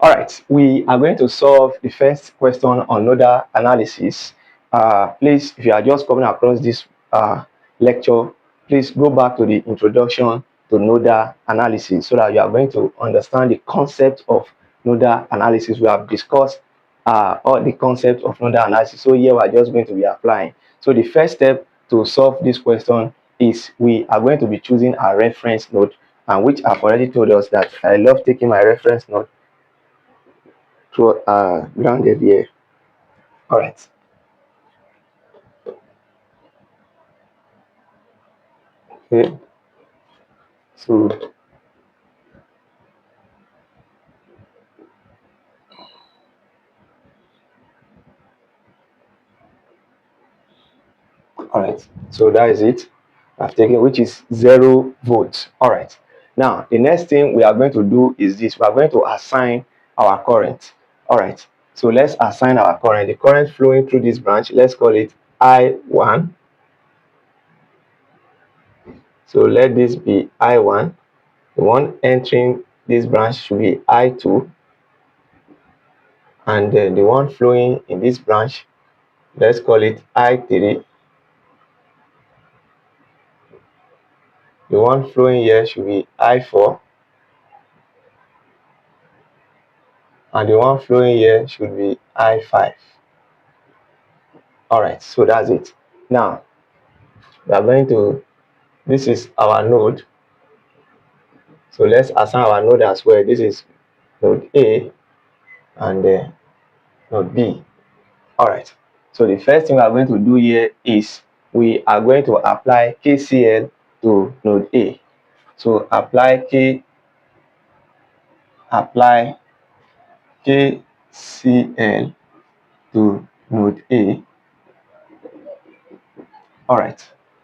All right, we are going to solve the first question on nodal analysis. Please, if you are just coming across this lecture, please go back to the introduction to nodal analysis so that you are going to understand the concept of nodal analysis. We have discussed all the concepts of nodal analysis. So here we are just going to be applying. So the first step to solve this question is we are going to be choosing a reference node, and which I've already told us that I love taking my reference node to grounded here. All right. Okay. So all right. So that is it. I've taken, which is 0 volts. All right. Now the next thing we are going to do is this. We are going to assign our current. All right. So let's assign our current. The current flowing through this branch, let's call it I1. So let this be I1. The one entering this branch should be I2. And then the one flowing in this branch, let's call it I3. The one flowing here should be I4. And the one flowing here should be I5. All right, so that's it. Now, we are going to, this is our node. So let's assign our node as well. This is node A and node B. All right, so the first thing we are going to do here is we are going to apply KCL to node A. So apply KCL to node A. All right,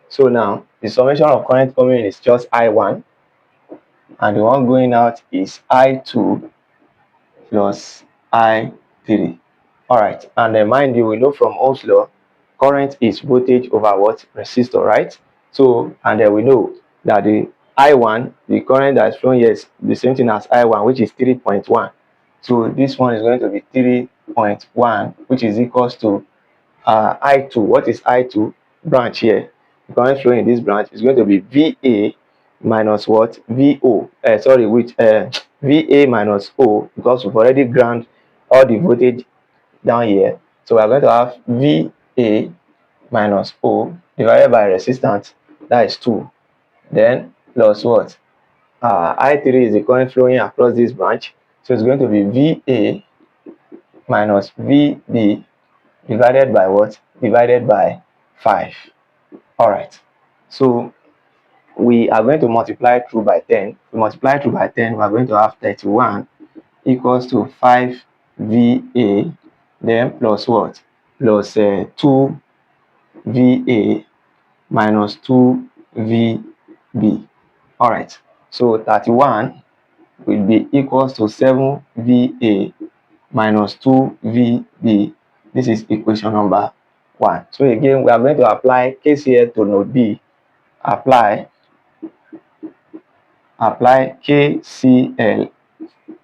so now the summation of current coming in is just I1, and the one going out is I2 plus I3. All right, and then mind you, we know from Ohm's law, current is voltage over what? Resistor, right? So, and then we know that the I1, the current that is flowing here is the same thing as I1, which is 3.1. So this one is going to be 3.1, which is equals to I2. What is I2? Branch here. The current flowing in this branch is going to be VA minus what? VO. Which VA minus O, because we've already ground all the voltage down here. So we are going to have VA minus O divided by resistance, that is 2. Then plus what? I3 is the current flowing across this branch. So it's going to be VA minus VB divided by what? Divided by 5. All right. So we are going to multiply through by 10. We multiply through by 10, we are going to have 31 equals to 5 VA, then plus what? Plus 2 VA minus 2 VB. All right. So 31 will be equals to 7 VA minus 2 VB. This is equation number 1. So again, we are going to apply KCL to node B. Apply KCL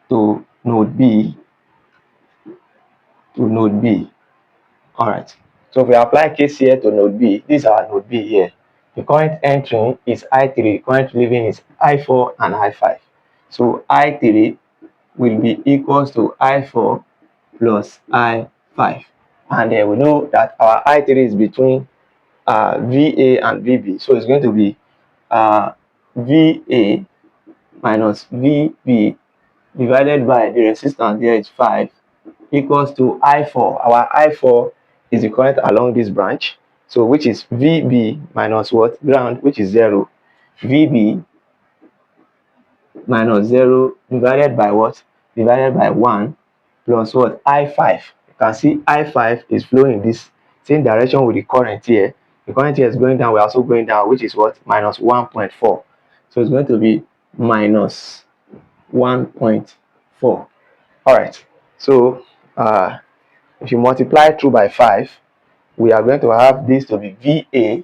to node B. All right. So if we apply KCL to node B, this is our node B here. The current entering is I3, the current leaving is I4 and I5. So I3 will be equals to I4 plus I5. And then we know that our I3 is between VA and VB. So it's going to be VA minus VB divided by the resistance there is 5 equals to I4. Our I4 is the current along this branch. So which is VB minus what? Ground, which is 0. VB minus 0 divided by what? Divided by 1 plus what? I5. You can see I5 is flowing in this same direction with the current here. The current here is going down, we're also going down, which is what? Minus 1.4. So it's going to be minus 1.4. All right. So if you multiply through by 5, we are going to have this to be VA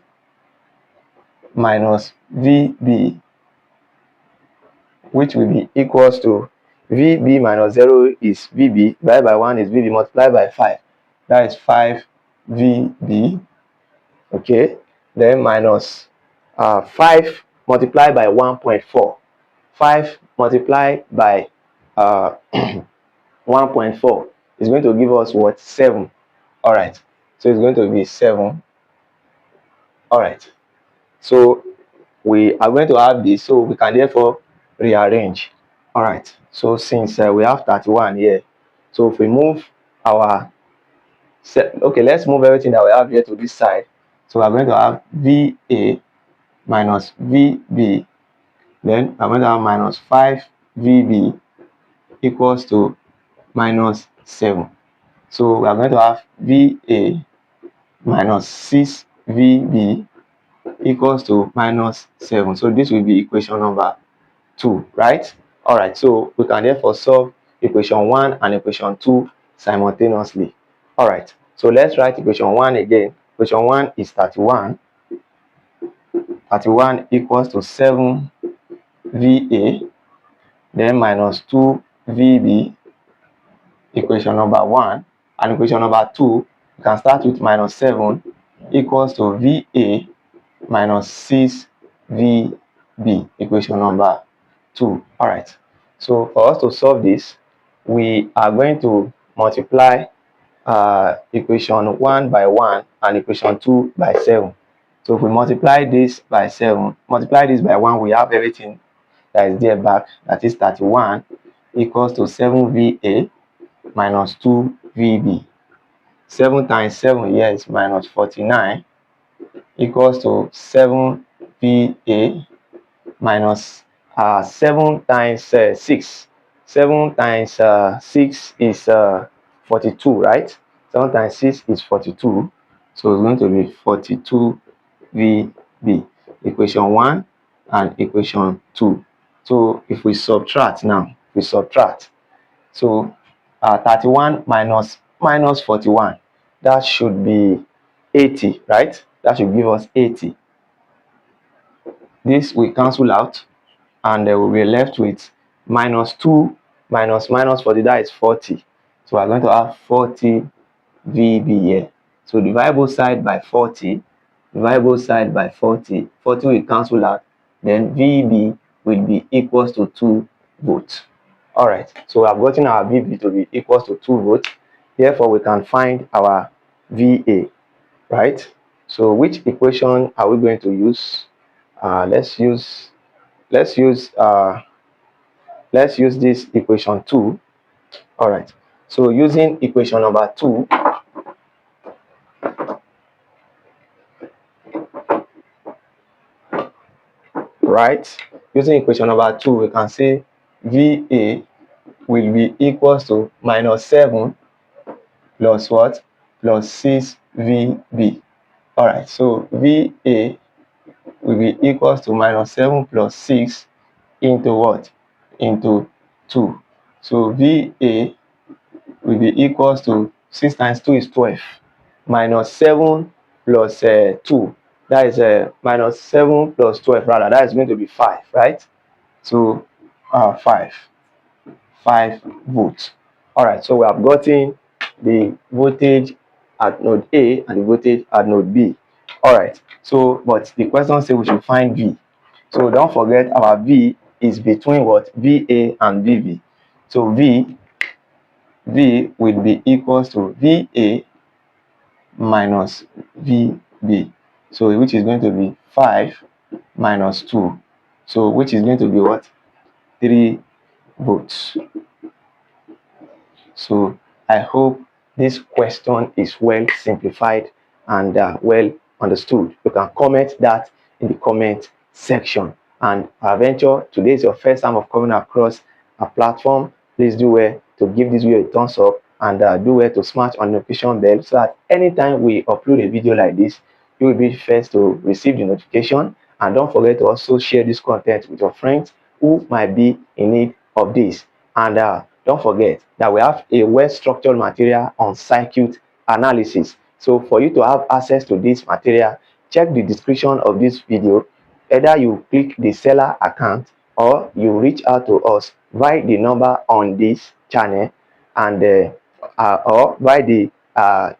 minus VB, which will be equals to VB minus 0 is VB, divided by 1 is VB, multiplied by 5. That is 5 VB. Okay, then minus 5 multiplied by 1.4. 5 multiplied by 1.4 is going to give us what? 7. All right, so it's going to be 7. All right, so we are going to have this, so we can therefore rearrange. All right, so since we have 31 here, so if we move our okay, let's move everything that we have here to this side. So we're going to have VA minus VB, then I'm going to have minus 5 VB equals to minus 7. So we are going to have VA minus 6 VB equals to minus 7. So this will be equation number 2, right? All right, so we can therefore solve equation 1 and equation 2 simultaneously. All right, so let's write equation 1 again. Equation 1 is 31. 31 equals to 7 VA, then minus 2 VB, equation number 1. And equation number 2, you can start with minus 7 equals to VA minus 6 VB, equation number 2. All right, so for us to solve this, we are going to multiply equation 1 by 1 and equation 2 by 7. So if we multiply this by 7, multiply this by 1, we have everything that is there back. That is 31 equals to 7 VA minus 2 VB. 7 times 7 here is minus 49 equals to 7 VA minus 7 times 6. 7 times 6 is 42, right? 7 times 6 is 42. So it's going to be 42 VB, equation 1 and equation 2. So if we subtract now, we subtract. So 31 minus 41, that should be 80, right? That should give us 80. This will cancel out, and we will be left with minus 2 minus 40, that is 40. So we are going to have 40 VB here. So divide both side by 40, divide both side by 40. 40 will cancel out, then VB will be equals to 2 volts. All right, so we have gotten our VB to be equals to 2 volts. Therefore, we can find our VA, right? So which equation are we going to use? Let's use this equation 2. All right, so using equation number 2, right? Using equation number 2, we can say VA will be equals to minus 7 plus what? Plus 6 VB. All right, so VA will be equals to minus 7 plus 6 into what? Into 2. So VA will be equals to 6 times 2 is 12. Minus 7 plus 2. That is minus 7 plus 12, rather. That is going to be 5, right? So 5 volts. All right, so we have gotten the voltage at node A and the voltage at node B. All right, so but the question says we should find V. So don't forget our V is between what? VA and VB. So V will be equals to VA minus VB. So which is going to be 5 minus 2. So which is going to be what? 3 volts. So I hope this question is well simplified and well understood. You can comment that in the comment section. And adventure, today is your first time of coming across a platform. Please do well to give this video a thumbs up and do well to smash on the notification bell so that anytime we upload a video like this, you will be first to receive the notification. And don't forget to also share this content with your friends who might be in need of this. And don't forget that we have a well-structured material on circuit analysis. So for you to have access to this material, check the description of this video. Either you click the seller account or you reach out to us via the number on this channel, and or via the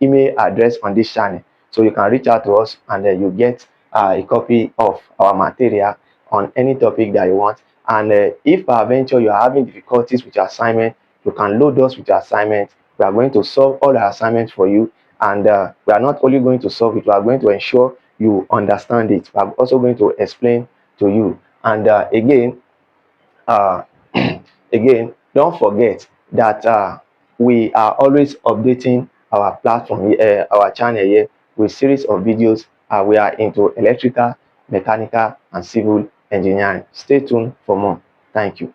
email address on this channel. So you can reach out to us, and you get a copy of our material on any topic that you want. And if peradventure you are having difficulties with your assignment, you can load us with your assignment. We are going to solve all the assignments for you, and we are not only going to solve it, we are going to ensure you understand it. We are also going to explain to you. And uh, again, don't forget that we are always updating our platform, our channel here, with series of videos. We are into electrical, mechanical, and civil engineering. Stay tuned for more. Thank you.